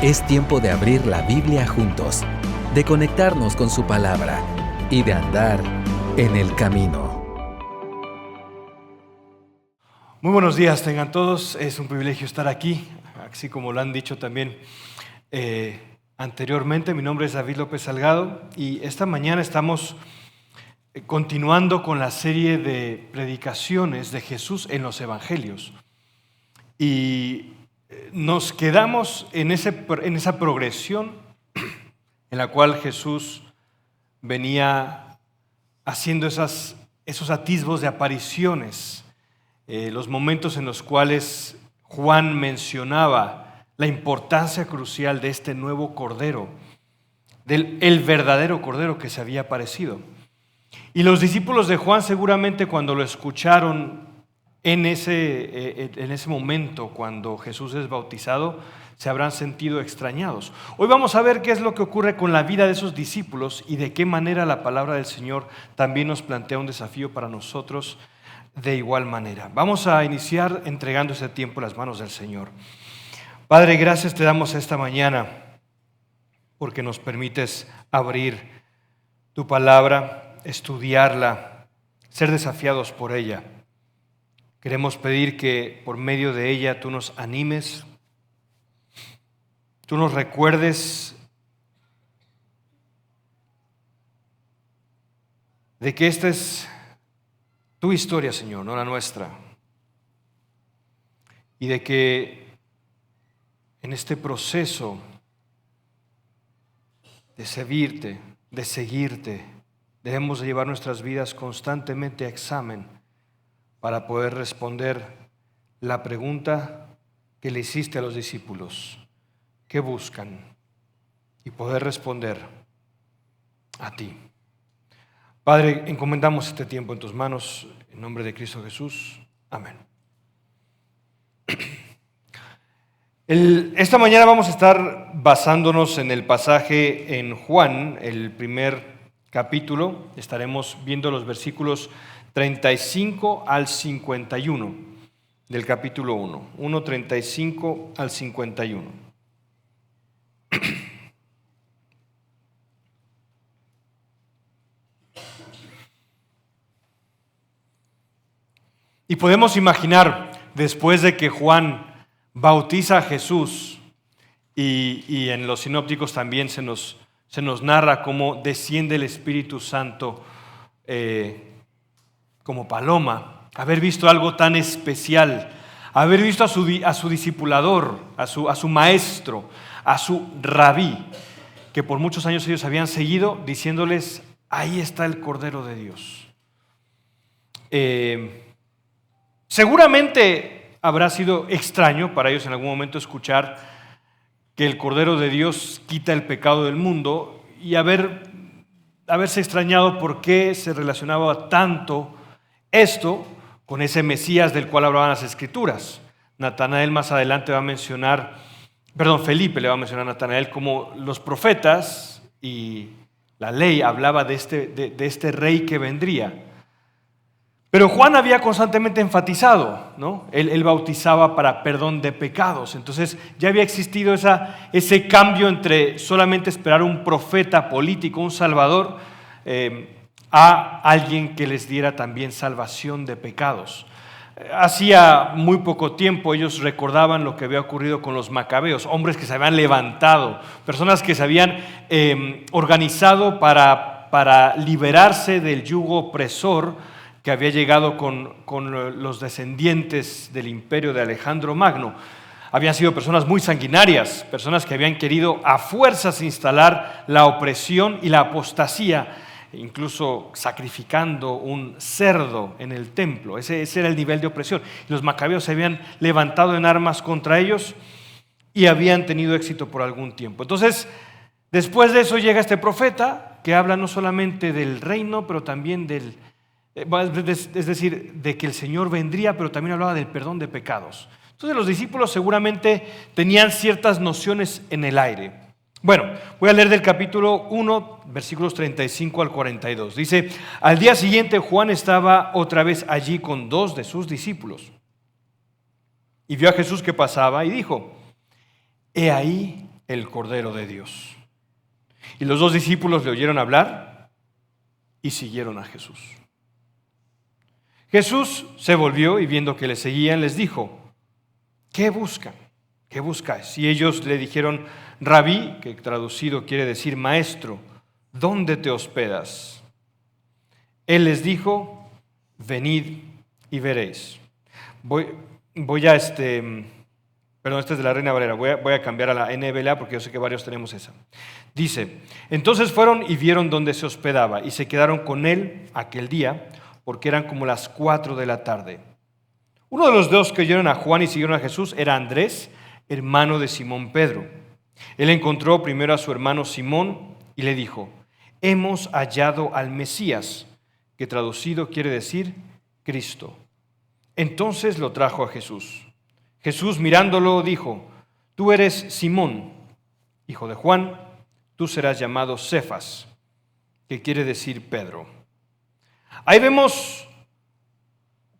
Es tiempo de abrir la Biblia juntos, de conectarnos con su palabra y de andar en el camino. Muy buenos días tengan todos, es un privilegio estar aquí, así como lo han dicho también anteriormente. Mi nombre es David López Salgado y esta mañana estamos continuando con la serie de predicaciones de Jesús en los Evangelios. Y nos quedamos en esa progresión en la cual Jesús venía haciendo esos atisbos de apariciones, los momentos en los cuales Juan mencionaba la importancia crucial de este nuevo Cordero, el verdadero Cordero que se había aparecido. Y los discípulos de Juan seguramente cuando lo escucharon en ese momento, cuando Jesús es bautizado, se habrán sentido extrañados. Hoy vamos a ver qué es lo que ocurre con la vida de esos discípulos y de qué manera la palabra del Señor también nos plantea un desafío para nosotros de igual manera. Vamos a iniciar entregando este tiempo en las manos del Señor. Padre, gracias te damos esta mañana porque nos permites abrir tu palabra, estudiarla, ser desafiados por ella. Queremos pedir que por medio de ella tú nos animes, tú nos recuerdes de que esta es tu historia, Señor, no la nuestra. Y de que en este proceso de servirte, de seguirte, debemos de llevar nuestras vidas constantemente a examen para poder responder la pregunta que le hiciste a los discípulos. ¿Qué buscan? Y poder responder a ti. Padre, encomendamos este tiempo en tus manos, en nombre de Cristo Jesús. Amén. Esta mañana vamos a estar basándonos en el pasaje en Juan, el primer capítulo. Estaremos viendo los versículos 35 al 51 del capítulo 1, 35 al 51. Y podemos imaginar, después de que Juan bautiza a Jesús, y en los sinópticos también se nos narra cómo desciende el Espíritu Santo como paloma, haber visto algo tan especial, haber visto a su discipulador, a su maestro, a su rabí, que por muchos años ellos habían seguido, diciéndoles, ahí está el Cordero de Dios. Seguramente habrá sido extraño para ellos en algún momento escuchar que el Cordero de Dios quita el pecado del mundo y haberse extrañado por qué se relacionaba tanto esto con ese Mesías del cual hablaban las Escrituras. Natanael más adelante va a mencionar, Felipe le va a mencionar a Natanael como los profetas y la ley hablaba de este rey que vendría. Pero Juan había constantemente enfatizado, ¿no? Él bautizaba para perdón de pecados. Entonces ya había existido ese cambio entre solamente esperar un profeta político, un salvador, a alguien que les diera también salvación de pecados. Hacía muy poco tiempo ellos recordaban lo que había ocurrido con los macabeos, hombres que se habían levantado, personas que se habían organizado para liberarse del yugo opresor que había llegado con los descendientes del imperio de Alejandro Magno. Habían sido personas muy sanguinarias, personas que habían querido a fuerzas instalar la opresión y la apostasía, incluso sacrificando un cerdo en el templo. Ese era el nivel de opresión. Los macabeos se habían levantado en armas contra ellos y habían tenido éxito por algún tiempo. Entonces, después de eso llega este profeta que habla no solamente del reino, pero también es decir, de que el Señor vendría, pero también hablaba del perdón de pecados. Entonces los discípulos seguramente tenían ciertas nociones en el aire. Bueno, voy a leer del capítulo 1, versículos 35 al 42. Dice, al día siguiente Juan estaba otra vez allí con 2 de sus discípulos. Y vio a Jesús que pasaba y dijo, he ahí el Cordero de Dios. Y los dos discípulos le oyeron hablar y siguieron a Jesús. Jesús se volvió y viendo que le seguían, les dijo: ¿qué buscan? ¿Qué buscáis? Y ellos le dijeron: Rabí, que traducido quiere decir maestro, ¿dónde te hospedas? Él les dijo: venid y veréis. Voy a perdón, este es de la Reina Valera, voy a cambiar a la NBLA porque yo sé que varios tenemos esa. Dice: entonces fueron y vieron dónde se hospedaba y se quedaron con él aquel día, porque eran como las 4 de la tarde. Uno de los dos que oyeron a Juan y siguieron a Jesús era Andrés, hermano de Simón Pedro. Él encontró primero a su hermano Simón y le dijo: hemos hallado al Mesías, que traducido quiere decir Cristo. Entonces lo trajo a Jesús. Jesús, mirándolo, dijo: tú eres Simón, hijo de Juan, tú serás llamado Cefas, que quiere decir Pedro. Ahí vemos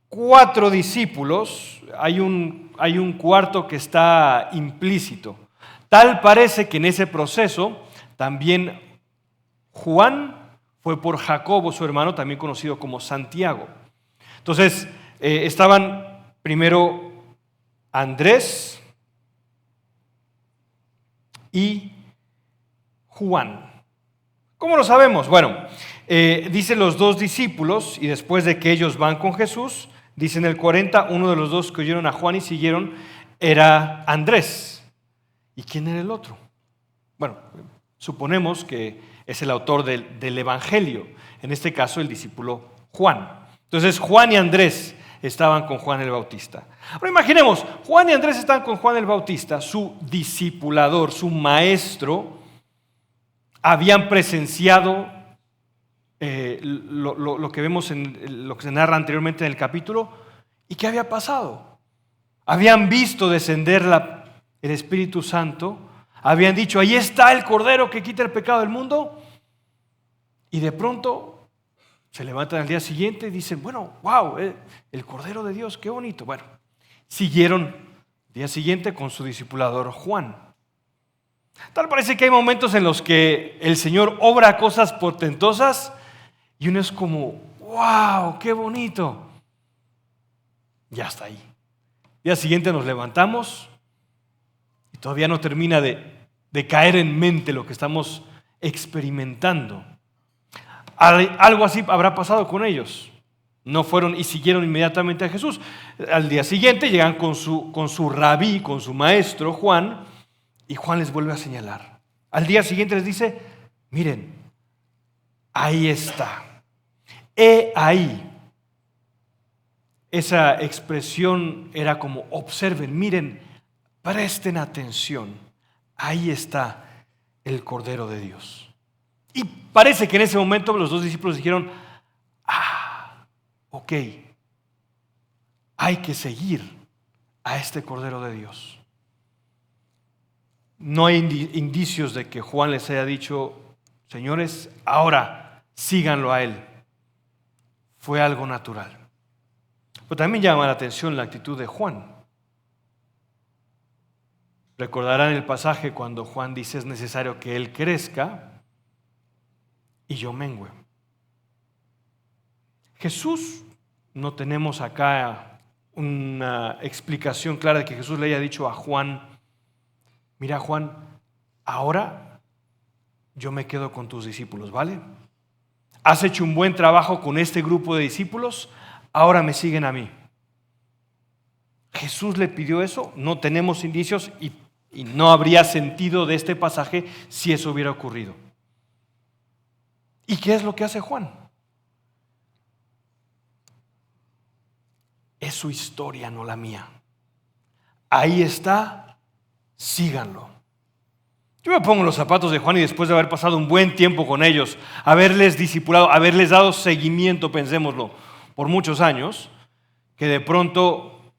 4 discípulos, hay un cuarto que está implícito. Tal parece que en ese proceso también Juan fue por Jacobo, su hermano, también conocido como Santiago. Entonces, estaban primero Andrés y Juan. ¿Cómo lo sabemos? Bueno, dice los dos discípulos, y después de que ellos van con Jesús, dice en el 40, uno de los dos que oyeron a Juan y siguieron era Andrés. ¿Y quién era el otro? Bueno, suponemos que es el autor del Evangelio, en este caso el discípulo Juan. Entonces Juan y Andrés estaban con Juan el Bautista. Ahora imaginemos, Juan y Andrés están con Juan el Bautista, su discipulador, su maestro. Habían presenciado lo que vemos en lo que se narra anteriormente en el capítulo. ¿Y qué había pasado? Habían visto descender el Espíritu Santo. Habían dicho: ahí está el Cordero que quita el pecado del mundo. Y de pronto se levantan al día siguiente y dicen: bueno, wow, el Cordero de Dios, qué bonito. Bueno, siguieron el día siguiente con su discipulador Juan. Tal parece que hay momentos en los que el Señor obra cosas portentosas y uno es como: wow, qué bonito. Ya está ahí. El día siguiente nos levantamos y todavía no termina de caer en mente lo que estamos experimentando. Algo así habrá pasado con ellos. No fueron y siguieron inmediatamente a Jesús. Al día siguiente llegan con su rabí, con su maestro Juan, y Juan les vuelve a señalar. Al día siguiente les dice: miren, ahí está. He ahí. Esa expresión era como: observen, miren, presten atención. Ahí está el Cordero de Dios. Y parece que en ese momento los dos discípulos dijeron: ok, hay que seguir a este Cordero de Dios. No hay indicios de que Juan les haya dicho: señores, ahora síganlo a él. Fue algo natural. Pero también llama la atención la actitud de Juan. Recordarán el pasaje cuando Juan dice: es necesario que él crezca y yo mengüe. Jesús, no tenemos acá una explicación clara de que Jesús le haya dicho a Juan: mira, Juan, ahora yo me quedo con tus discípulos, ¿vale? Has hecho un buen trabajo con este grupo de discípulos, ahora me siguen a mí. Jesús le pidió eso, no tenemos indicios y no habría sentido de este pasaje si eso hubiera ocurrido. ¿Y qué es lo que hace Juan? Es su historia, no la mía. Ahí está, síganlo. Yo me pongo en los zapatos de Juan y después de haber pasado un buen tiempo con ellos, haberles discipulado, haberles dado seguimiento, pensémoslo, por muchos años, que de pronto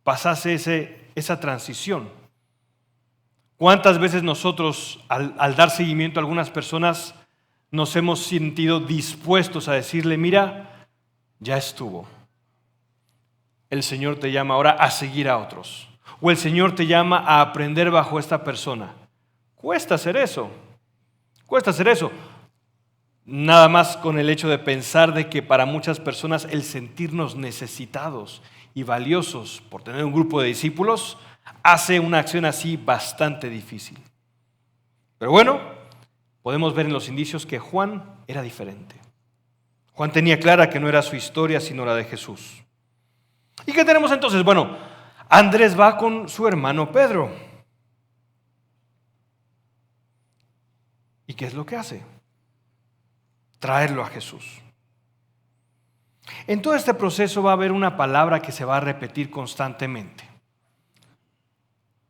pasase esa transición. ¿Cuántas veces nosotros, al dar seguimiento a algunas personas, nos hemos sentido dispuestos a decirle: mira, ya estuvo? El Señor te llama ahora a seguir a otros. O el Señor te llama a aprender bajo esta persona. Cuesta hacer eso. Cuesta hacer eso. Nada más con el hecho de pensar de que para muchas personas el sentirnos necesitados y valiosos por tener un grupo de discípulos hace una acción así bastante difícil. Pero bueno, podemos ver en los indicios que Juan era diferente. Juan tenía clara que no era su historia sino la de Jesús. ¿Y qué tenemos entonces? Bueno, Andrés va con su hermano Pedro. ¿Y qué es lo que hace? Traerlo a Jesús. En todo este proceso va a haber una palabra que se va a repetir constantemente: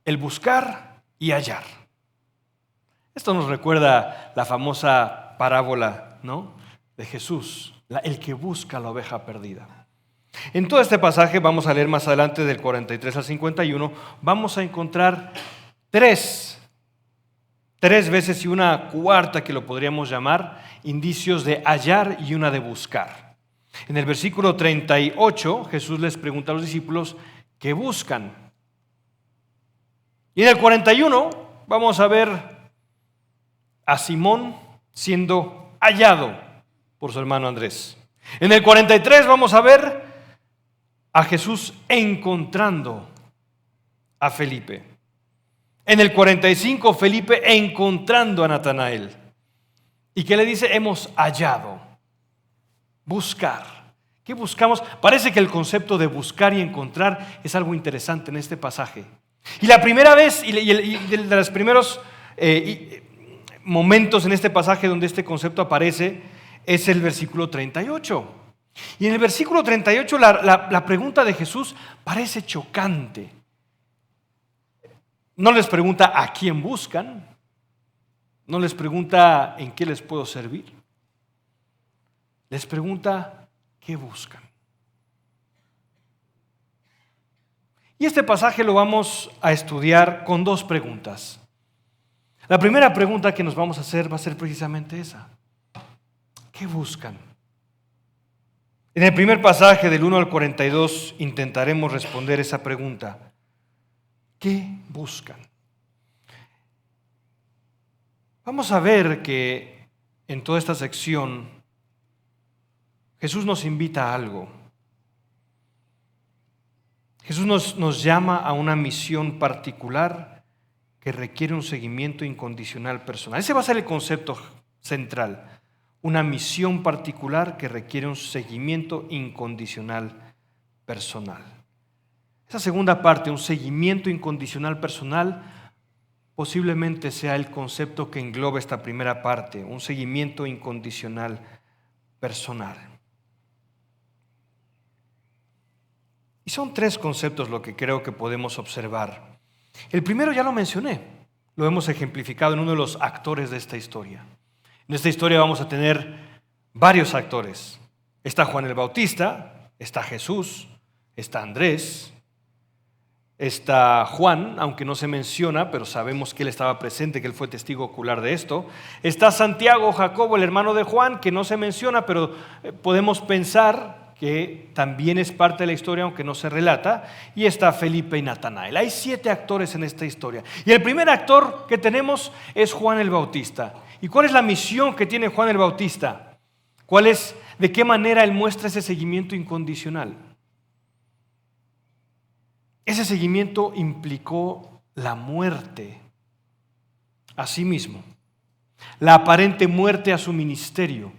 el buscar y hallar. Esto nos recuerda la famosa parábola, ¿no?, de Jesús, el que busca la oveja perdida. En todo este pasaje, vamos a leer más adelante del 43 al 51, vamos a encontrar tres veces y una cuarta que lo podríamos llamar, indicios de hallar y una de buscar. En el versículo 38, Jesús les pregunta a los discípulos ¿qué buscan? Y en el 41 vamos a ver a Simón siendo hallado por su hermano Andrés. En el 43 vamos a ver a Jesús encontrando a Felipe. En el 45, Felipe encontrando a Natanael. ¿Y qué le dice? Hemos hallado. Buscar. ¿Qué buscamos? Parece que el concepto de buscar y encontrar es algo interesante en este pasaje. Y la primera vez, y de los primeros momentos en este pasaje donde este concepto aparece, es el versículo 38. Y en el versículo 38 la pregunta de Jesús parece chocante. No les pregunta a quién buscan, no les pregunta en qué les puedo servir, les pregunta qué buscan. Y este pasaje lo vamos a estudiar con dos preguntas. La primera pregunta que nos vamos a hacer va a ser precisamente esa: ¿qué buscan? En el primer pasaje del 1 al 42 intentaremos responder esa pregunta. ¿Qué buscan? Vamos a ver que en toda esta sección Jesús nos invita a algo. Jesús nos llama a una misión particular que requiere un seguimiento incondicional personal. Ese va a ser el concepto central. Una misión particular que requiere un seguimiento incondicional personal. Esa segunda parte, un seguimiento incondicional personal, posiblemente sea el concepto que engloba esta primera parte, un seguimiento incondicional personal. Y son tres conceptos lo que creo que podemos observar. El primero ya lo mencioné, lo hemos ejemplificado en uno de los actores de esta historia. En esta historia vamos a tener varios actores. Está Juan el Bautista, está Jesús, está Andrés, está Juan, aunque no se menciona, pero sabemos que él estaba presente, que él fue testigo ocular de esto. Está Santiago, Jacobo, el hermano de Juan, que no se menciona, pero podemos pensar que también es parte de la historia, aunque no se relata. Y está Felipe y Natanael. Hay 7 actores en esta historia. Y el primer actor que tenemos es Juan el Bautista. ¿Y cuál es la misión que tiene Juan el Bautista? ¿De qué manera él muestra ese seguimiento incondicional? Ese seguimiento implicó la muerte a sí mismo, la aparente muerte a su ministerio.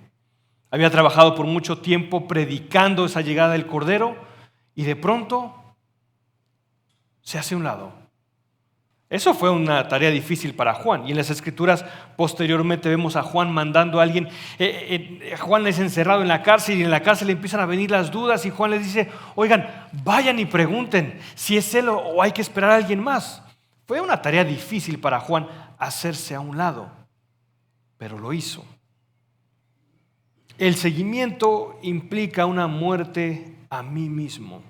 Había trabajado por mucho tiempo predicando esa llegada del Cordero y de pronto se hace a un lado. Eso fue una tarea difícil para Juan. Y en las Escrituras posteriormente vemos a Juan mandando a alguien. Juan es encerrado en la cárcel y en la cárcel le empiezan a venir las dudas y Juan les dice: oigan, vayan y pregunten si es él o hay que esperar a alguien más. Fue una tarea difícil para Juan hacerse a un lado, pero lo hizo. El seguimiento implica una muerte a mí mismo.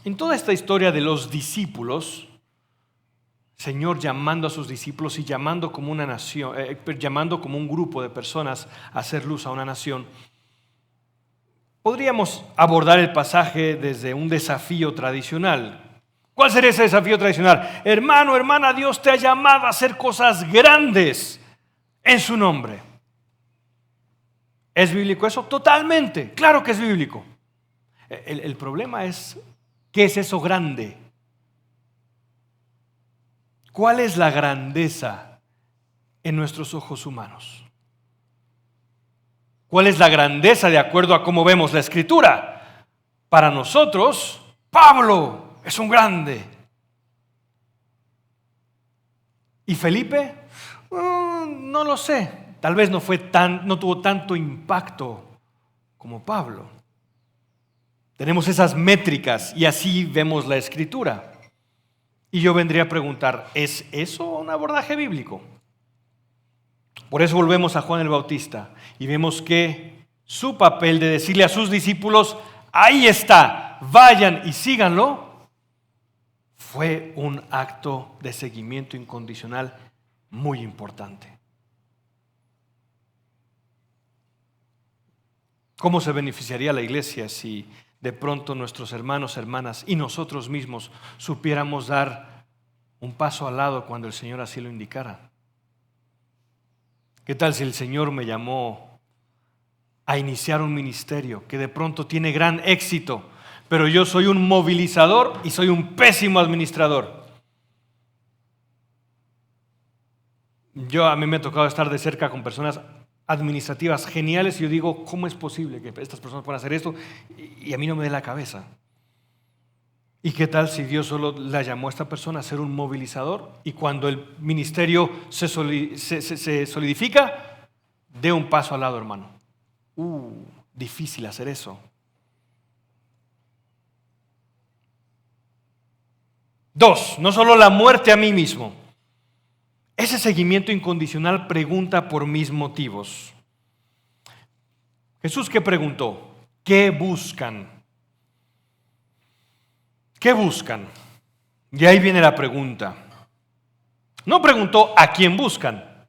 En toda esta historia de los discípulos, Señor llamando a sus discípulos y llamando como una nación, llamando como un grupo de personas a hacer luz a una nación, Podríamos abordar el pasaje desde un desafío tradicional. ¿Cuál sería ese desafío tradicional? Hermano, hermana, Dios te ha llamado a hacer cosas grandes en su nombre. ¿Es bíblico eso? Totalmente, claro que es bíblico. El problema es, ¿qué es eso grande? ¿Cuál es la grandeza en nuestros ojos humanos? ¿Cuál es la grandeza de acuerdo a cómo vemos la Escritura? Para nosotros, Pablo es un grande. ¿Y Felipe? No lo sé. Tal vez no tuvo tanto impacto como Pablo. Tenemos esas métricas y así vemos la Escritura. Y yo vendría a preguntar, ¿es eso un abordaje bíblico? Por eso volvemos a Juan el Bautista y vemos que su papel de decirle a sus discípulos, ahí está, vayan y síganlo, fue un acto de seguimiento incondicional muy importante. ¿Cómo se beneficiaría la iglesia si de pronto nuestros hermanos, hermanas y nosotros mismos supiéramos dar un paso al lado cuando el Señor así lo indicara? ¿Qué tal si el Señor me llamó a iniciar un ministerio que de pronto tiene gran éxito, pero yo soy un movilizador y soy un pésimo administrador? A mí me ha tocado estar de cerca con personas administrativas geniales y yo digo, ¿cómo es posible que estas personas puedan hacer esto? Y a mí no me dé la cabeza. ¿Y qué tal si Dios solo la llamó a esta persona a ser un movilizador y cuando el ministerio se solidifica, dé un paso al lado, hermano? Difícil hacer eso. 2, no solo la muerte a mí mismo. Ese seguimiento incondicional pregunta por mis motivos. Jesús, ¿qué preguntó? ¿Qué buscan? ¿Qué buscan? Y ahí viene la pregunta. No preguntó a quién buscan,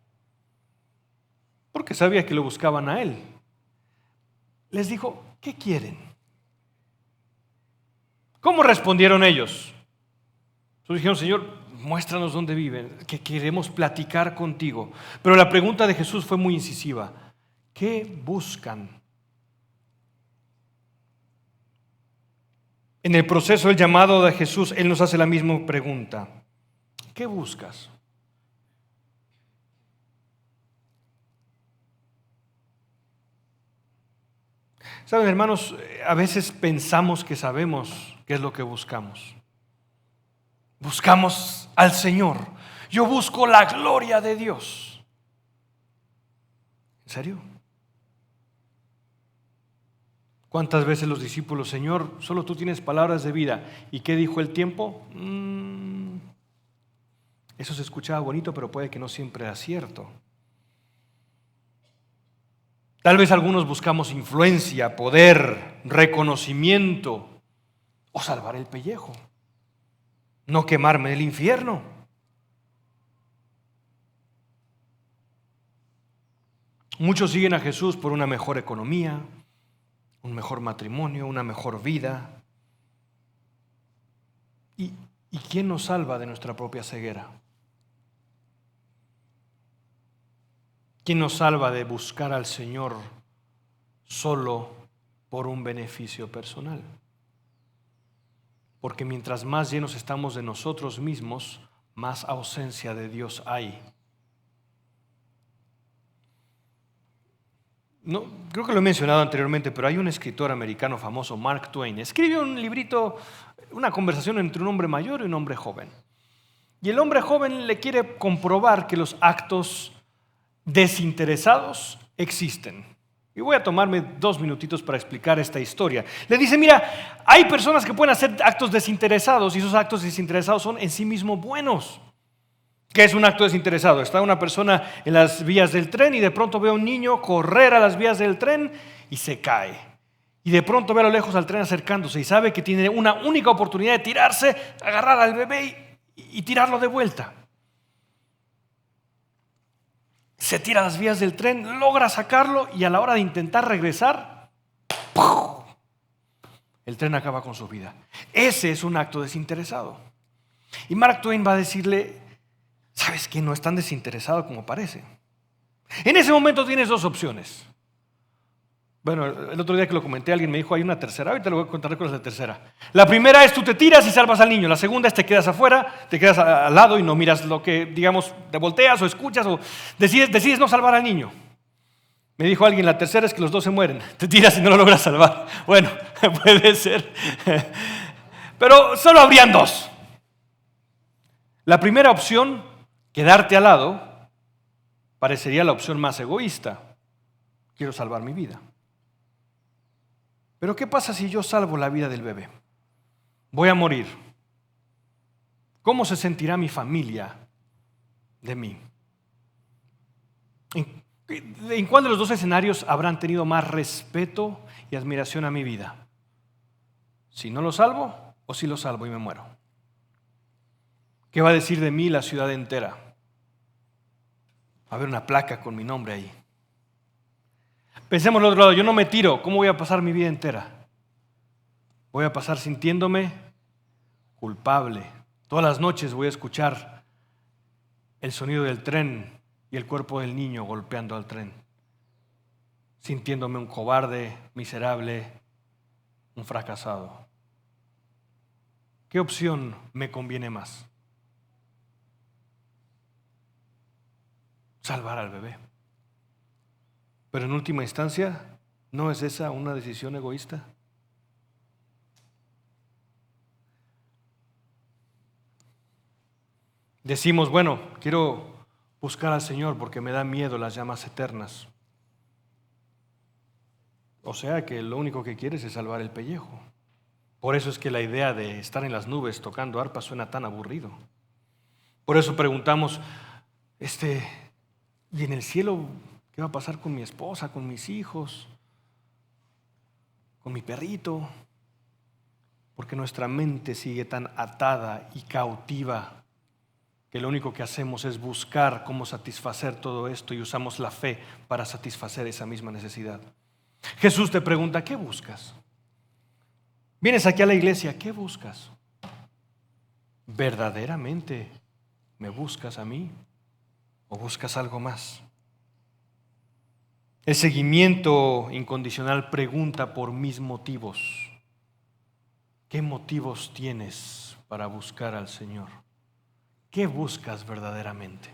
porque sabía que lo buscaban a él. Les dijo, ¿qué quieren? ¿Cómo respondieron ellos? Entonces dijeron, Señor, muéstranos dónde viven, que queremos platicar contigo. Pero la pregunta de Jesús fue muy incisiva. ¿Qué buscan? En el proceso del llamado de Jesús, Él nos hace la misma pregunta. ¿Qué buscas? Saben, hermanos, a veces pensamos que sabemos qué es lo que buscamos. Buscamos al Señor. Yo busco la gloria de Dios. ¿En serio? ¿Cuántas veces los discípulos, Señor, solo tú tienes palabras de vida? ¿Y qué dijo el tiempo? Eso se escuchaba bonito, pero puede que no siempre era cierto. Tal vez algunos buscamos influencia, poder, reconocimiento o salvar el pellejo. No quemarme del infierno. Muchos siguen a Jesús por una mejor economía, un mejor matrimonio, una mejor vida. ¿Y quién nos salva de nuestra propia ceguera? ¿Quién nos salva de buscar al Señor solo por un beneficio personal? Porque mientras más llenos estamos de nosotros mismos, más ausencia de Dios hay. No, creo que lo he mencionado anteriormente, pero hay un escritor americano famoso, Mark Twain. Escribe un librito, una conversación entre un hombre mayor y un hombre joven. Y el hombre joven le quiere comprobar que los actos desinteresados existen. Y voy a tomarme 2 minutitos para explicar esta historia. Le dice, mira, hay personas que pueden hacer actos desinteresados y esos actos desinteresados son en sí mismos buenos. ¿Qué es un acto desinteresado? Está una persona en las vías del tren y de pronto ve a un niño correr a las vías del tren y se cae. Y de pronto ve a lo lejos al tren acercándose y sabe que tiene una única oportunidad de tirarse, agarrar al bebé y tirarlo de vuelta. Se tira a las vías del tren, logra sacarlo y a la hora de intentar regresar, ¡puf!, el tren acaba con su vida. Ese es un acto desinteresado. Y Mark Twain va a decirle, ¿sabes qué? No es tan desinteresado como parece. En ese momento tienes dos opciones. Bueno, el otro día que lo comenté, alguien me dijo, hay una tercera. Ahorita le voy a contar cuál es la tercera. La primera es tú te tiras y salvas al niño. La segunda es te quedas afuera, te quedas al lado y no miras lo que, digamos, te volteas o escuchas o decides no salvar al niño. Me dijo alguien, la tercera es que los dos se mueren. Te tiras y no lo logras salvar. Bueno, puede ser. Pero solo habrían dos. La primera opción, quedarte al lado, parecería la opción más egoísta. Quiero salvar mi vida. Pero ¿qué pasa si yo salvo la vida del bebé? Voy a morir. ¿Cómo se sentirá mi familia de mí? ¿En cuál de los dos escenarios habrán tenido más respeto y admiración a mi vida? ¿Si no lo salvo o si lo salvo y me muero? ¿Qué va a decir de mí la ciudad entera? Va a haber una placa con mi nombre ahí. Pensemos al otro lado, yo no me tiro, ¿cómo voy a pasar mi vida entera? Voy a pasar sintiéndome culpable. Todas las noches voy a escuchar el sonido del tren y el cuerpo del niño golpeando al tren, sintiéndome un cobarde, miserable, un fracasado. ¿Qué opción me conviene más? Salvar al bebé. Pero en última instancia, ¿no es esa una decisión egoísta? Decimos, bueno, quiero buscar al Señor porque me da miedo las llamas eternas. O sea que lo único que quieres es salvar el pellejo. Por eso es que la idea de estar en las nubes tocando arpa suena tan aburrido. Por eso preguntamos, ¿y en el cielo qué va a pasar con mi esposa, con mis hijos, con mi perrito? Porque nuestra mente sigue tan atada y cautiva que lo único que hacemos es buscar cómo satisfacer todo esto y usamos la fe para satisfacer esa misma necesidad. Jesús te pregunta, ¿qué buscas? Vienes aquí a la iglesia, ¿qué buscas? ¿Verdaderamente me buscas a mí o buscas algo más? El seguimiento incondicional pregunta por mis motivos. ¿Qué motivos tienes para buscar al Señor? ¿Qué buscas verdaderamente?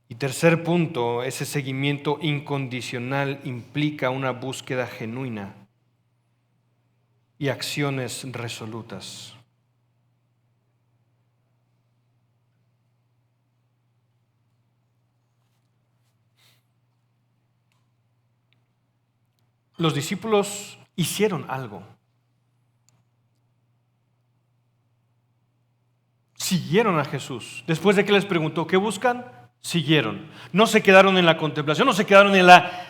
Y tercer punto, ese seguimiento incondicional implica una búsqueda genuina y acciones resolutas. Los discípulos hicieron algo. Siguieron a Jesús. Después de que les preguntó, ¿qué buscan? Siguieron. No se quedaron en la contemplación, no se quedaron en la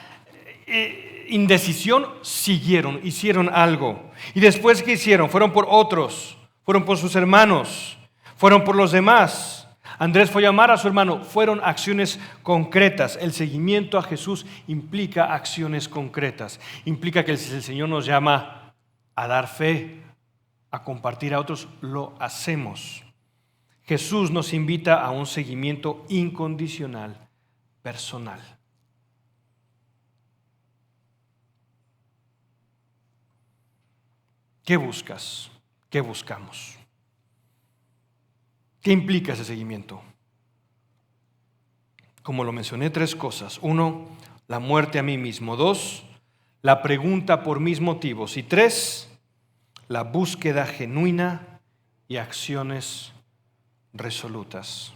indecisión, siguieron, hicieron algo. Y después, ¿qué hicieron? Fueron por otros, fueron por sus hermanos, fueron por los demás. Andrés fue a llamar a su hermano, fueron acciones concretas. El seguimiento a Jesús implica acciones concretas. Implica que si el Señor nos llama a dar fe, a compartir a otros, lo hacemos. Jesús nos invita a un seguimiento incondicional, personal. ¿Qué buscas? ¿Qué buscamos? ¿Qué implica ese seguimiento? Como lo mencioné, 3 cosas. 1, la muerte a mí mismo. 2, la pregunta por mis motivos. Y 3, la búsqueda genuina y acciones resolutas.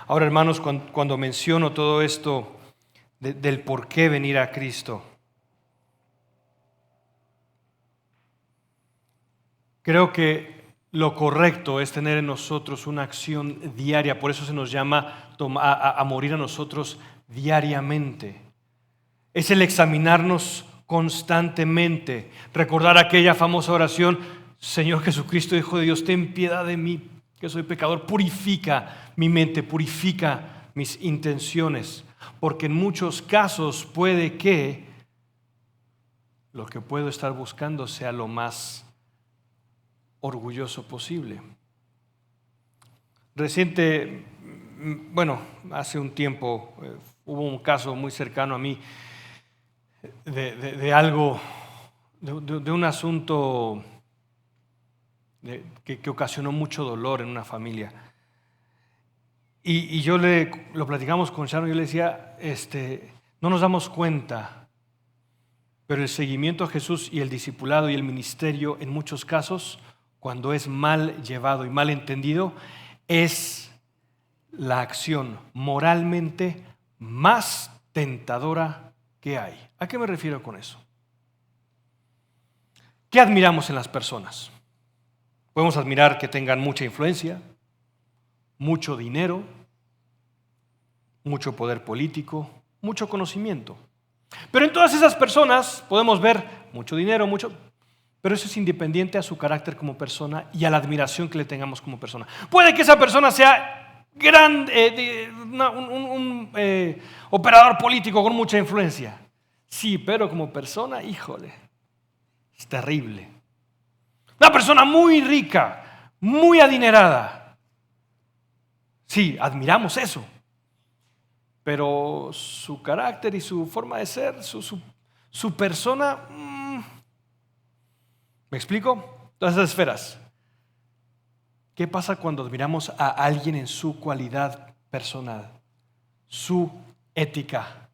Ahora, hermanos, cuando menciono todo esto del por qué venir a Cristo, creo que lo correcto es tener en nosotros una acción diaria. Por eso se nos llama a morir a nosotros diariamente. Es el examinarnos constantemente, recordar aquella famosa oración, Señor Jesucristo, Hijo de Dios, ten piedad de mí, que soy pecador. Purifica mi mente, purifica mis intenciones. porque en muchos casos puede que lo que puedo estar buscando sea lo más orgulloso posible. Hace un tiempo hubo un caso muy cercano a mí de algo, de un asunto que ocasionó mucho dolor en una familia. Y yo lo platicamos con Sharon, yo le decía, no nos damos cuenta, pero el seguimiento a Jesús y el discipulado y el ministerio en muchos casos, cuando es mal llevado y mal entendido, es la acción moralmente más tentadora que hay. ¿A qué me refiero con eso? ¿Qué admiramos en las personas? Podemos admirar que tengan mucha influencia, mucho dinero, mucho poder político, mucho conocimiento. Pero en todas esas personas podemos ver mucho dinero, pero eso es independiente a su carácter como persona y a la admiración que le tengamos como persona. Puede que esa persona sea un operador político con mucha influencia. Sí, pero como persona, híjole, es terrible. Una persona muy rica, muy adinerada. Sí, admiramos eso. Pero su carácter y su forma de ser, su persona, ¿me explico? Todas esas esferas. ¿Qué pasa cuando admiramos a alguien en su cualidad personal, su ética?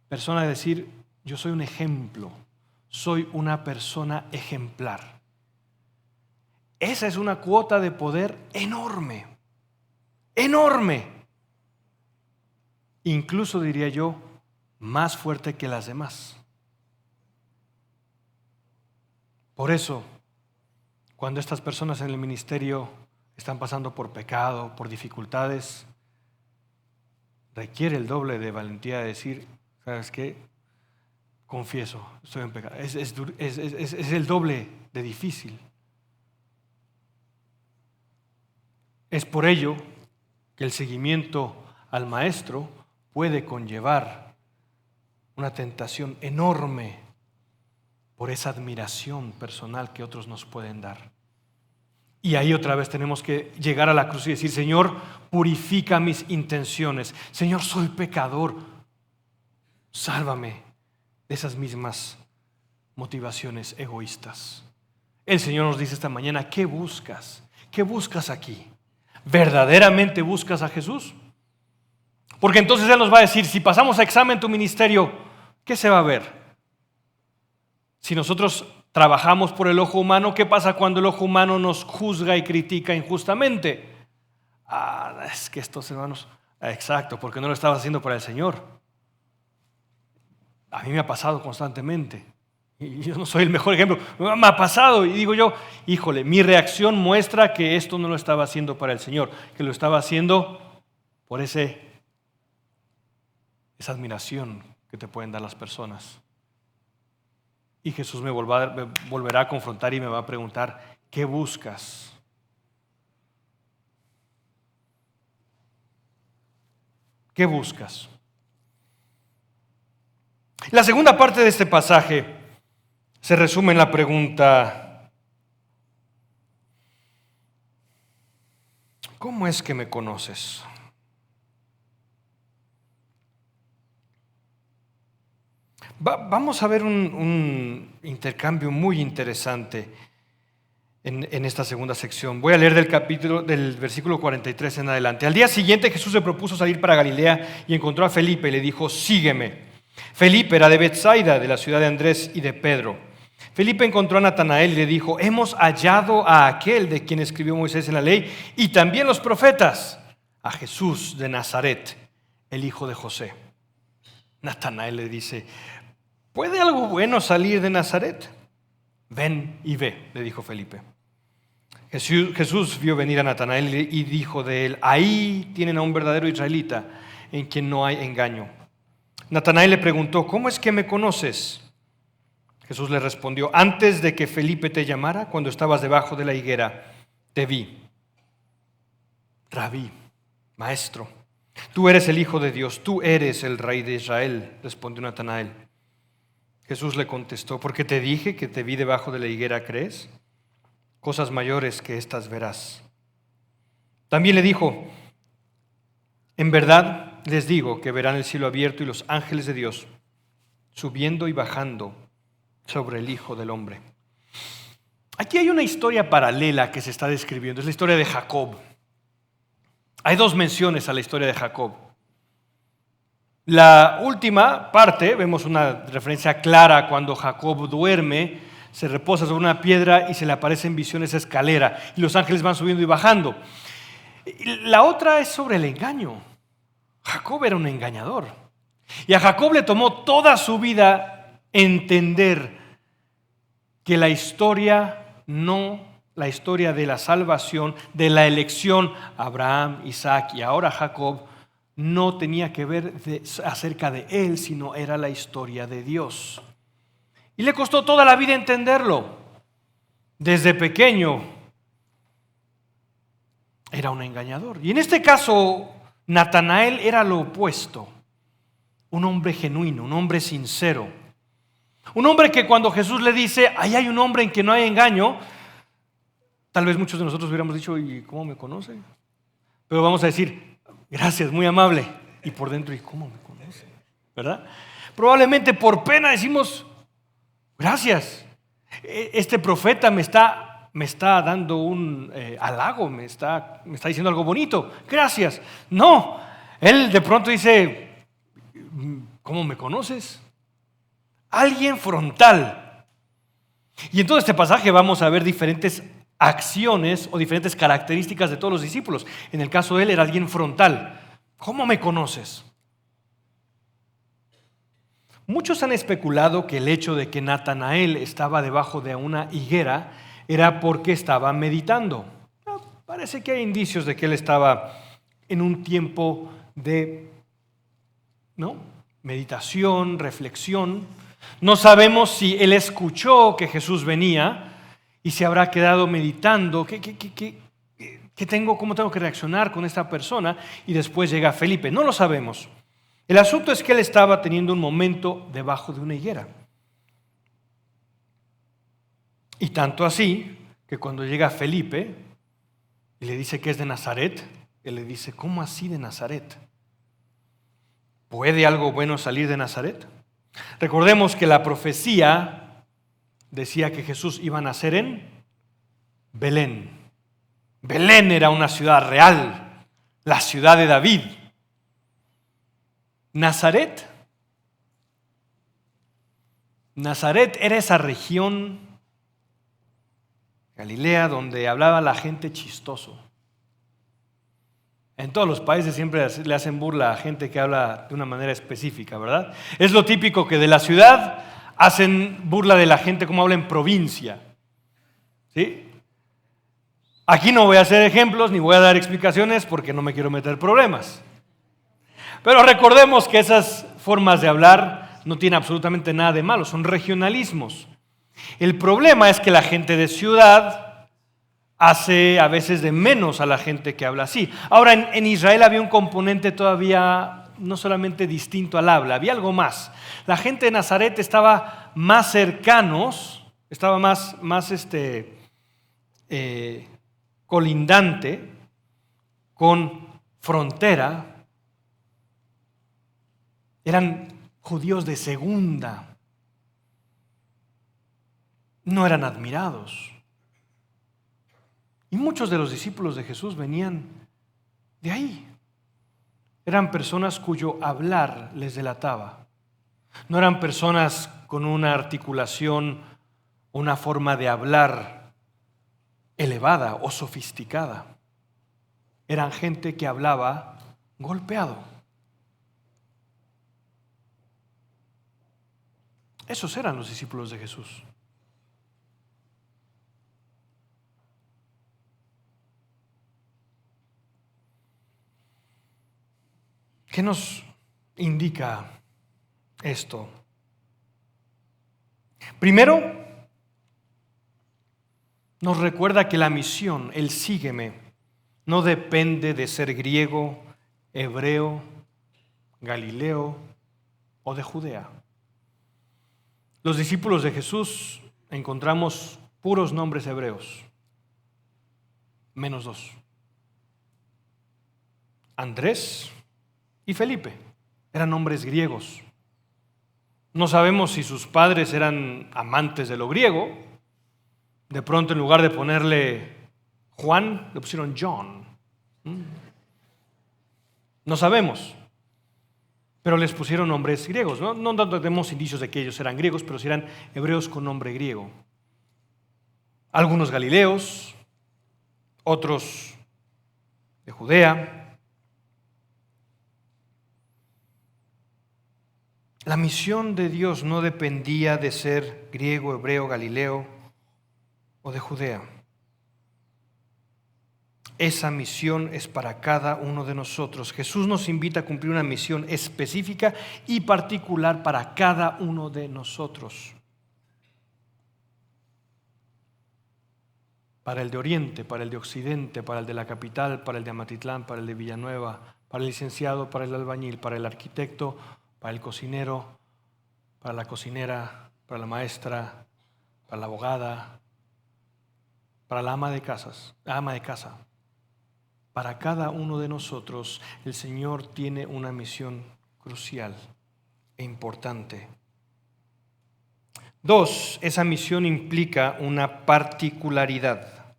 Persona de decir, yo soy un ejemplo, soy una persona ejemplar. Esa es una cuota de poder enorme, enorme. Incluso diría yo, más fuerte que las demás. Por eso, cuando estas personas en el ministerio están pasando por pecado, por dificultades, requiere el doble de valentía de decir, ¿sabes qué? Confieso, estoy en pecado. Es el doble de difícil. Es por ello que el seguimiento al Maestro puede conllevar una tentación enorme por esa admiración personal que otros nos pueden dar. Y ahí otra vez tenemos que llegar a la cruz y decir, Señor, purifica mis intenciones. Señor, soy pecador. Sálvame de esas mismas motivaciones egoístas. El Señor nos dice esta mañana, ¿qué buscas? ¿Qué buscas aquí? ¿Verdaderamente buscas a Jesús? Porque entonces Él nos va a decir, si pasamos a examen tu ministerio, ¿qué se va a ver? Si nosotros trabajamos por el ojo humano, ¿qué pasa cuando el ojo humano nos juzga y critica injustamente? Es que estos hermanos, exacto, porque no lo estabas haciendo para el Señor. A mí me ha pasado constantemente. Y yo no soy el mejor ejemplo. Me ha pasado y digo yo, híjole, mi reacción muestra que esto no lo estaba haciendo para el Señor, que lo estaba haciendo por esa admiración que te pueden dar las personas. Y Jesús me volverá a confrontar y me va a preguntar, ¿qué buscas? ¿Qué buscas? La segunda parte de este pasaje se resume en la pregunta, ¿cómo es que me conoces? Vamos a ver un intercambio muy interesante en esta segunda sección. Voy a leer del versículo 43 en adelante. Al día siguiente Jesús se propuso salir para Galilea y encontró a Felipe y le dijo, sígueme. Felipe era de Betsaida, de la ciudad de Andrés y de Pedro. Felipe encontró a Natanael y le dijo, hemos hallado a aquel de quien escribió Moisés en la ley y también los profetas, a Jesús de Nazaret, el hijo de José. Natanael le dice, ¿puede algo bueno salir de Nazaret? Ven y ve, le dijo Felipe. Jesús vio venir a Natanael y dijo de él, ahí tienen a un verdadero israelita en quien no hay engaño. Natanael le preguntó, ¿cómo es que me conoces? Jesús le respondió, antes de que Felipe te llamara, cuando estabas debajo de la higuera, te vi. Rabí, maestro, Tú eres el Hijo de Dios, tú eres el Rey de Israel, respondió Natanael. Jesús le contestó, porque te dije que te vi debajo de la higuera, ¿crees? Cosas mayores que estas verás. También le dijo, en verdad les digo que verán el cielo abierto y los ángeles de Dios subiendo y bajando sobre el Hijo del Hombre. Aquí hay una historia paralela que se está describiendo, es la historia de Jacob. Hay dos menciones a la historia de Jacob. La última parte, vemos una referencia clara cuando Jacob duerme, se reposa sobre una piedra y se le aparece en visión esa escalera y los ángeles van subiendo y bajando. La otra es sobre el engaño. Jacob era un engañador y a Jacob le tomó toda su vida entender que la historia de la salvación, de la elección, Abraham, Isaac y ahora Jacob, no tenía que ver acerca de él, sino era la historia de Dios. Y le costó toda la vida entenderlo. Desde pequeño era un engañador. Y en este caso, Natanael era lo opuesto. Un hombre genuino, un hombre sincero. Un hombre que cuando Jesús le dice, ahí hay un hombre en que no hay engaño, tal vez muchos de nosotros hubiéramos dicho, ¿y cómo me conoce? Pero vamos a decir, gracias, muy amable. Y por dentro, ¿y cómo me conoce? ¿Verdad? Probablemente por pena decimos, gracias. Este profeta me está dando un halago, me está diciendo algo bonito. Gracias. No, él de pronto dice, ¿cómo me conoces? Alguien frontal. Y en todo este pasaje vamos a ver diferentes acciones o diferentes características de todos los discípulos. En el caso de él era alguien frontal. ¿Cómo me conoces? Muchos han especulado que el hecho de que Natanael estaba debajo de una higuera era porque estaba meditando. Parece que hay indicios de que él estaba en un tiempo de meditación, reflexión. No sabemos si él escuchó que Jesús venía y se habrá quedado meditando. ¿Cómo tengo que reaccionar con esta persona? Y después llega Felipe. No lo sabemos. El asunto es que él estaba teniendo un momento debajo de una higuera. Y tanto así que cuando llega Felipe y le dice que es de Nazaret, él le dice, ¿cómo así de Nazaret? ¿Puede algo bueno salir de Nazaret? Recordemos que la profecía decía que Jesús iba a nacer en Belén. Belén era una ciudad real, la ciudad de David. Nazaret era esa región, Galilea, donde hablaba la gente chistoso. En todos los países siempre le hacen burla a gente que habla de una manera específica, ¿verdad? Es lo típico que de la ciudad hacen burla de la gente como habla en provincia. ¿Sí? Aquí no voy a hacer ejemplos ni voy a dar explicaciones porque no me quiero meter problemas. Pero recordemos que esas formas de hablar no tienen absolutamente nada de malo, son regionalismos. El problema es que la gente de ciudad hace a veces de menos a la gente que habla así. Ahora, en Israel había un componente todavía no solamente distinto al habla, había algo más. La gente de Nazaret estaba más cercanos, estaba más colindante con frontera. Eran judíos de segunda. No eran admirados. Y muchos de los discípulos de Jesús venían de ahí. Eran personas cuyo hablar les delataba. No eran personas con una articulación, una forma de hablar elevada o sofisticada. Eran gente que hablaba golpeado. Esos eran los discípulos de Jesús. ¿Qué nos indica esto? Primero, nos recuerda que la misión, el sígueme, no depende de ser griego, hebreo, galileo o de Judea. Los discípulos de Jesús encontramos puros nombres hebreos, menos dos: Andrés y Felipe. Eran nombres griegos. No sabemos si sus padres eran amantes de lo griego. De pronto, en lugar de ponerle Juan, le pusieron John. No sabemos. Pero les pusieron nombres griegos. No tenemos indicios de que ellos eran griegos, pero sí eran hebreos con nombre griego. Algunos galileos, otros de Judea. La misión de Dios no dependía de ser griego, hebreo, galileo o de Judea. Esa misión es para cada uno de nosotros. Jesús nos invita a cumplir una misión específica y particular para cada uno de nosotros. Para el de Oriente, para el de Occidente, para el de la capital, para el de Amatitlán, para el de Villanueva, para el licenciado, para el albañil, para el arquitecto, para el cocinero, para la cocinera, para la maestra, para la abogada, para la ama de casa. Para cada uno de nosotros, el Señor tiene una misión crucial e importante. 2, esa misión implica una particularidad.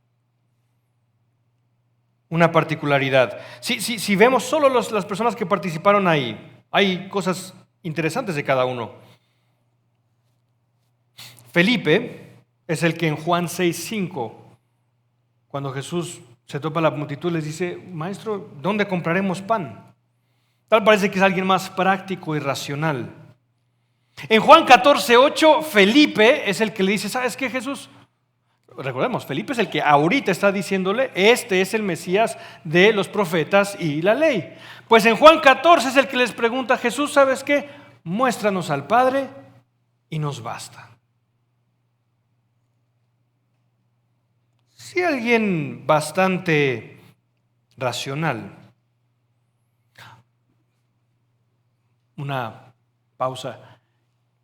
Una particularidad. Si vemos solo las personas que participaron ahí, hay cosas interesantes de cada uno. Felipe es el que en Juan 6:5, cuando Jesús se topa la multitud, les dice: Maestro, ¿dónde compraremos pan? Tal parece que es alguien más práctico y racional. En Juan 14:8, Felipe es el que le dice: ¿sabes qué, Jesús? Recordemos, Felipe es el que ahorita está diciéndole: este es el Mesías de los profetas y la ley. Pues en Juan 14 es el que les pregunta: Jesús, ¿sabes qué? Muéstranos al Padre y nos basta. Si alguien bastante racional. Una pausa.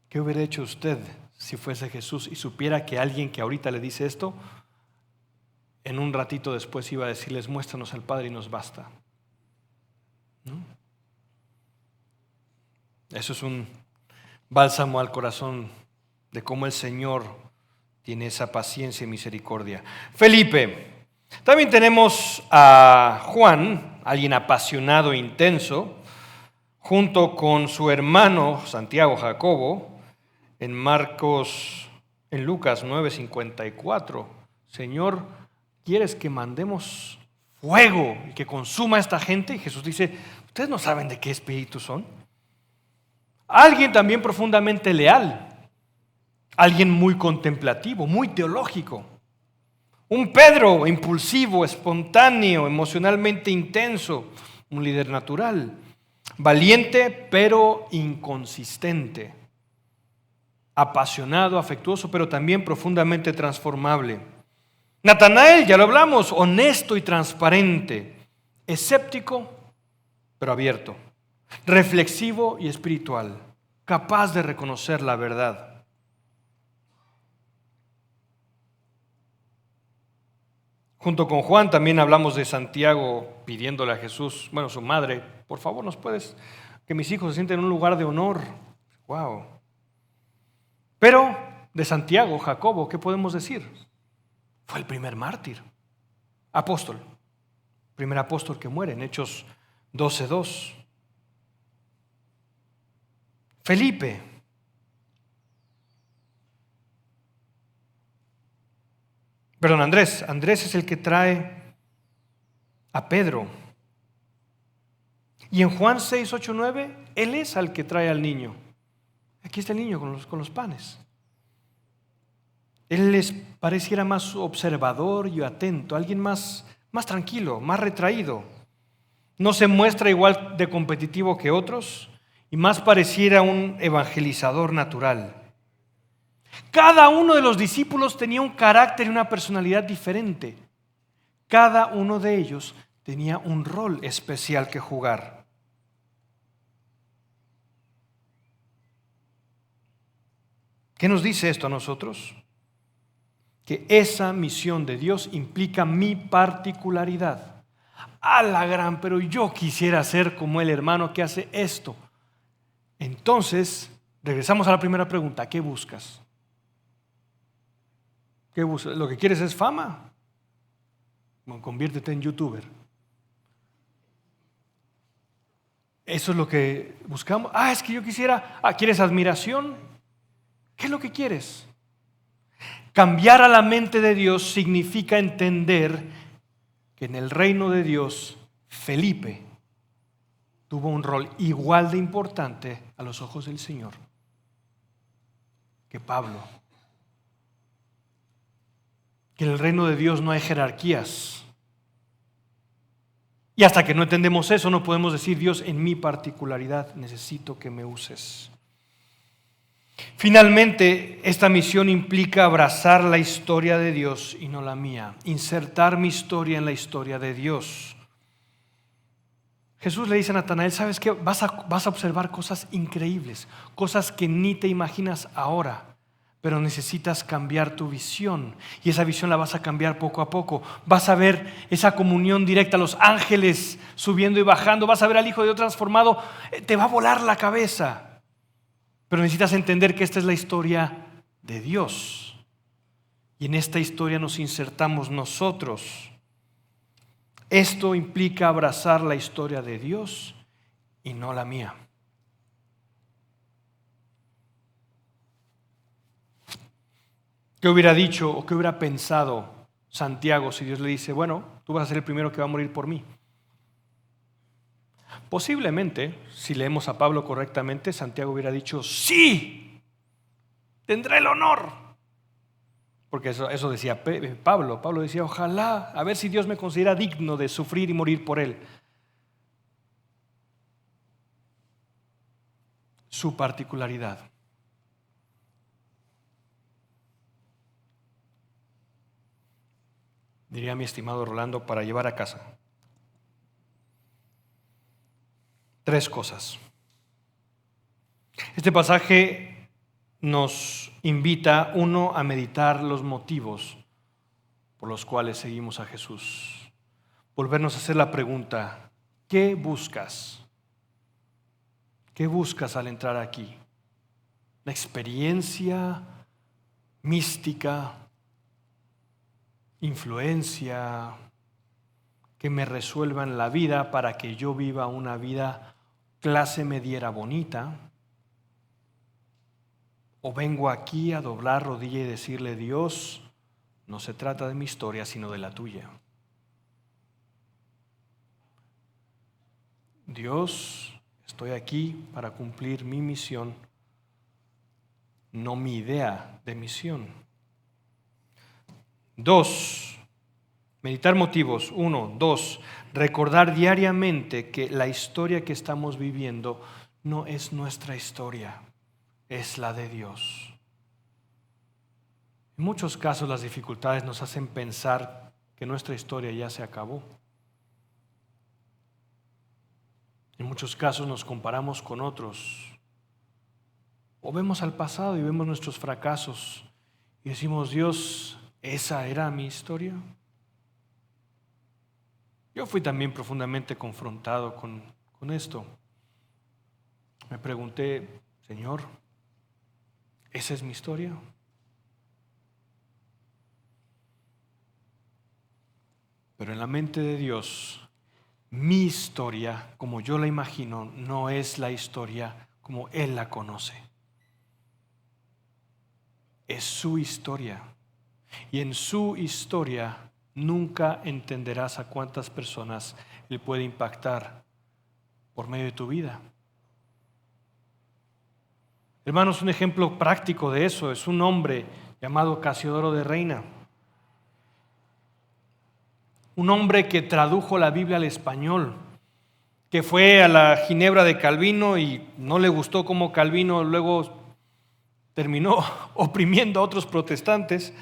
¿Qué hubiera hecho usted si fuese Jesús y supiera que alguien que ahorita le dice esto, en un ratito después iba a decirles: muéstranos al Padre y nos basta? ¿No? Eso es un bálsamo al corazón de cómo el Señor tiene esa paciencia y misericordia. Felipe. También tenemos a Juan, alguien apasionado e intenso, junto con su hermano Santiago, Jacobo, en Lucas 9:54. Señor, ¿quieres que mandemos fuego y que consuma a esta gente? Y Jesús dice: ¿ustedes no saben de qué espíritu son? Alguien también profundamente leal. Alguien muy contemplativo, muy teológico. Un Pedro impulsivo, espontáneo, emocionalmente intenso. Un líder natural. Valiente pero inconsistente. Apasionado, afectuoso, pero también profundamente transformable. Natanael, ya lo hablamos, honesto y transparente. Escéptico pero abierto. Reflexivo y espiritual. Capaz de reconocer la verdad. Junto con Juan también hablamos de Santiago pidiéndole a Jesús, su madre: por favor, ¿nos puedes que mis hijos se sienten en un lugar de honor? Wow. Pero de Santiago, Jacobo, ¿qué podemos decir? Fue el primer mártir, apóstol, primer apóstol que muere en Hechos 12:2. Felipe. Andrés es el que trae a Pedro. Y en Juan 6, 8, 9, él es el que trae al niño. Aquí está el niño con los panes. Él les pareciera más observador y atento, alguien más tranquilo, más retraído. No se muestra igual de competitivo que otros y más pareciera un evangelizador natural. Cada uno de los discípulos tenía un carácter y una personalidad diferente. Cada uno de ellos tenía un rol especial que jugar. ¿Qué nos dice esto a nosotros? Que esa misión de Dios implica mi particularidad. A la gran, pero yo quisiera ser como el hermano que hace esto. Entonces, regresamos a la primera pregunta: ¿qué buscas? ¿Qué buscas? ¿Lo que quieres es fama? Bueno, conviértete en youtuber. Eso es lo que buscamos. Es que yo quisiera. ¿Quieres admiración? ¿Qué es lo que quieres? Cambiar a la mente de Dios significa entender que en el reino de Dios, Felipe tuvo un rol igual de importante a los ojos del Señor que Pablo. Que en el reino de Dios no hay jerarquías. Y hasta que no entendemos eso, no podemos decir: Dios, en mi particularidad necesito que me uses. Finalmente, esta misión implica abrazar la historia de Dios y no la mía. Insertar mi historia en la historia de Dios. Jesús le dice a Natanael: ¿sabes qué? Vas a observar cosas increíbles, cosas que ni te imaginas ahora. Pero necesitas cambiar tu visión, y esa visión la vas a cambiar poco a poco. Vas a ver esa comunión directa, los ángeles subiendo y bajando, vas a ver al Hijo de Dios transformado, te va a volar la cabeza. Pero necesitas entender que esta es la historia de Dios, y en esta historia nos insertamos nosotros. Esto implica abrazar la historia de Dios y no la mía. ¿Qué hubiera dicho o qué hubiera pensado Santiago si Dios le dice: bueno, tú vas a ser el primero que va a morir por mí? Posiblemente, si leemos a Pablo correctamente, Santiago hubiera dicho: sí, tendré el honor. Porque eso decía Pablo. Pablo decía: ojalá, a ver si Dios me considera digno de sufrir y morir por él. Su particularidad. Diría mi estimado Rolando, para llevar a casa. 3 cosas. Este pasaje nos invita, uno, a meditar los motivos por los cuales seguimos a Jesús. Volvernos a hacer la pregunta: ¿qué buscas? ¿Qué buscas al entrar aquí? ¿Una experiencia mística? ¿Influencia que me resuelvan la vida para que yo viva una vida clase mediera bonita? ¿O vengo aquí a doblar rodilla y decirle: Dios, no se trata de mi historia, sino de la tuya? Dios, estoy aquí para cumplir mi misión, no mi idea de misión. 2, meditar motivos. 1, 2, recordar diariamente que la historia que estamos viviendo no es nuestra historia, es la de Dios. En muchos casos las dificultades nos hacen pensar que nuestra historia ya se acabó. En muchos casos nos comparamos con otros, o vemos al pasado y vemos nuestros fracasos y decimos: Dios, ¿esa era mi historia? Yo fui también profundamente confrontado con esto. Me pregunté: Señor, ¿esa es mi historia? Pero en la mente de Dios, mi historia, como yo la imagino, no es la historia como Él la conoce. Es su historia. Y en su historia nunca entenderás a cuántas personas Él puede impactar por medio de tu vida. Hermanos, un ejemplo práctico de eso es un hombre llamado Casiodoro de Reina. Un hombre que tradujo la Biblia al español, que fue a la Ginebra de Calvino y no le gustó cómo Calvino luego terminó oprimiendo a otros protestantes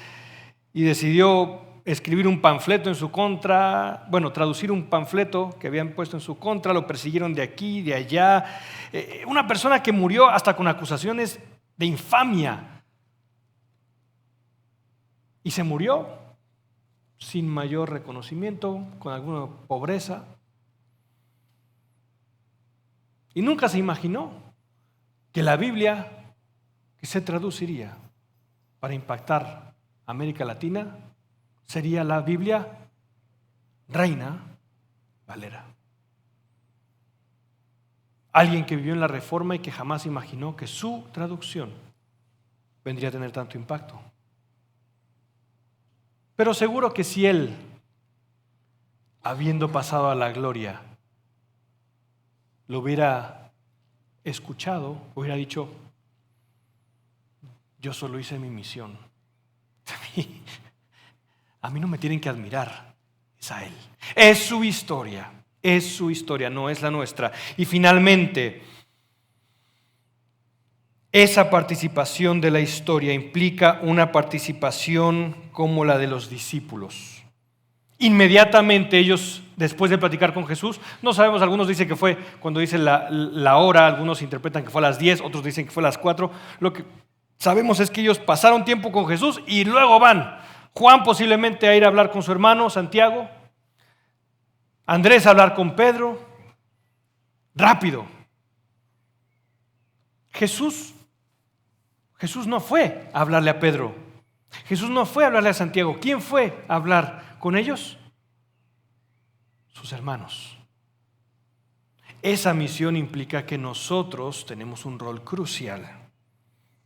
y decidió escribir un panfleto en su contra, traducir un panfleto que habían puesto en su contra, lo persiguieron de aquí, de allá. Una persona que murió hasta con acusaciones de infamia y se murió sin mayor reconocimiento, con alguna pobreza. Y nunca se imaginó que la Biblia, que se traduciría para impactar América Latina, sería la Biblia Reina Valera. Alguien que vivió en la Reforma y que jamás imaginó que su traducción vendría a tener tanto impacto. Pero seguro que si él, habiendo pasado a la gloria, lo hubiera escuchado, hubiera dicho: yo solo hice mi misión. A mí no me tienen que admirar, es a él. Es su historia, no es la nuestra. Y finalmente, esa participación de la historia implica una participación como la de los discípulos. Inmediatamente ellos, después de platicar con Jesús, no sabemos, algunos dicen que fue cuando dice la hora, algunos interpretan que fue a las 10, otros dicen que fue a las 4. Lo que sabemos es que ellos pasaron tiempo con Jesús y luego van. Juan posiblemente a ir a hablar con su hermano Santiago, Andrés a hablar con Pedro, rápido. Jesús no fue a hablarle a Pedro, Jesús no fue a hablarle a Santiago. ¿Quién fue a hablar con ellos? Sus hermanos. Esa misión implica que nosotros tenemos un rol crucial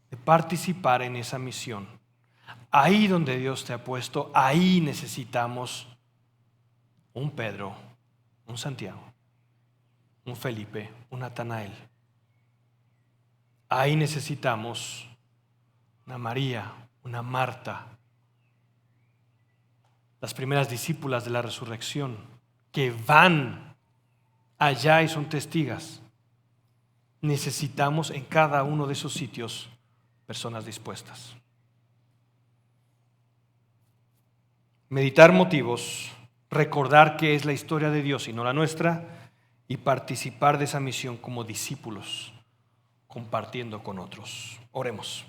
de participar en esa misión. Ahí donde Dios te ha puesto, ahí necesitamos un Pedro, un Santiago, un Felipe, un Natanael. Ahí necesitamos una María, una Marta, las primeras discípulas de la resurrección, que van allá y son testigas. Necesitamos en cada uno de esos sitios personas dispuestas. Meditar motivos, recordar que es la historia de Dios y no la nuestra, y participar de esa misión como discípulos, compartiendo con otros. Oremos.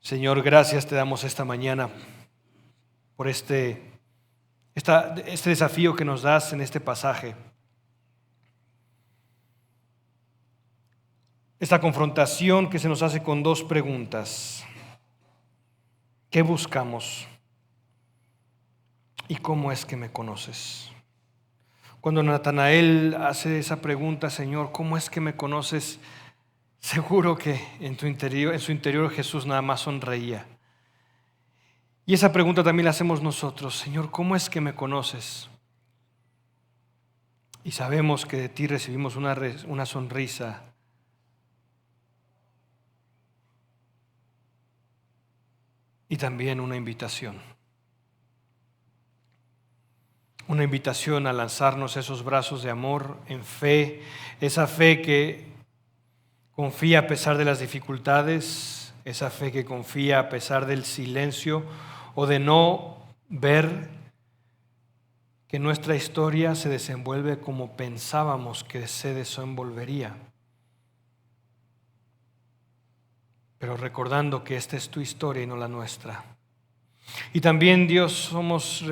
Señor, gracias te damos esta mañana por este desafío que nos das en este pasaje. Esta confrontación que se nos hace con dos preguntas. ¿Qué buscamos? ¿Y cómo es que me conoces? Cuando Natanael hace esa pregunta, Señor, ¿cómo es que me conoces? Seguro que en su interior Jesús nada más sonreía. Y esa pregunta también la hacemos nosotros. Señor, ¿cómo es que me conoces? Y sabemos que de ti recibimos una sonrisa. Y también una invitación. Una invitación a lanzarnos esos brazos de amor en fe. Esa fe que confía a pesar de las dificultades, esa fe que confía a pesar del silencio o de no ver que nuestra historia se desenvuelve como pensábamos que se desenvolvería. Pero recordando que esta es tu historia y no la nuestra. Y también, Dios, somos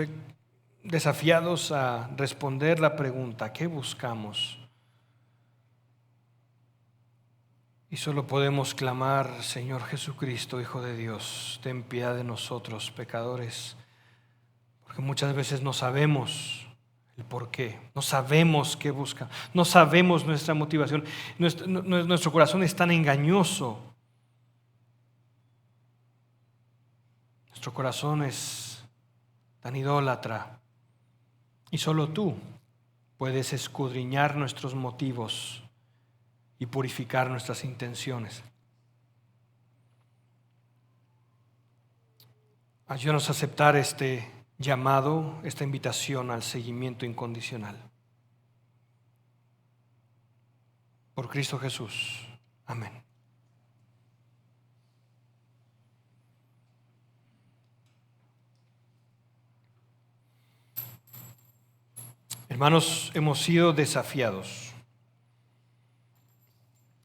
desafiados a responder la pregunta, ¿qué buscamos? Y solo podemos clamar, Señor Jesucristo, Hijo de Dios, ten piedad de nosotros, pecadores, porque muchas veces no sabemos el por qué, no sabemos qué busca, no sabemos nuestra motivación, nuestro corazón es tan engañoso, nuestro corazón es tan idólatra, y solo tú puedes escudriñar nuestros motivos y purificar nuestras intenciones. Ayúdanos a aceptar este llamado, esta invitación al seguimiento incondicional. Por Cristo Jesús. Amén. Hermanos, hemos sido desafiados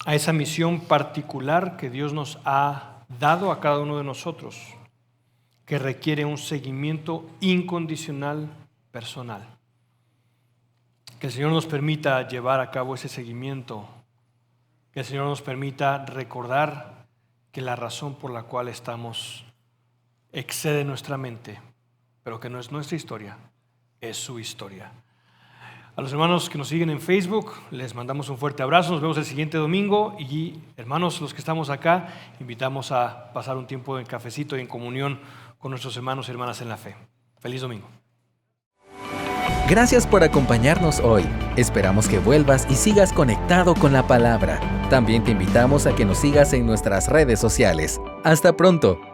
a esa misión particular que Dios nos ha dado a cada uno de nosotros. que requiere un seguimiento incondicional personal. Que el Señor nos permita llevar a cabo ese seguimiento. Que el Señor nos permita recordar que la razón por la cual estamos excede nuestra mente, pero que no es nuestra historia, es su historia. A los hermanos que nos siguen en Facebook, les mandamos un fuerte abrazo. Nos vemos el siguiente domingo. Y hermanos, los que estamos acá, invitamos a pasar un tiempo en cafecito y en comunión con nuestros hermanos y hermanas en la fe. Feliz domingo. Gracias por acompañarnos hoy. Esperamos que vuelvas y sigas conectado con la palabra. También te invitamos a que nos sigas en nuestras redes sociales. Hasta pronto.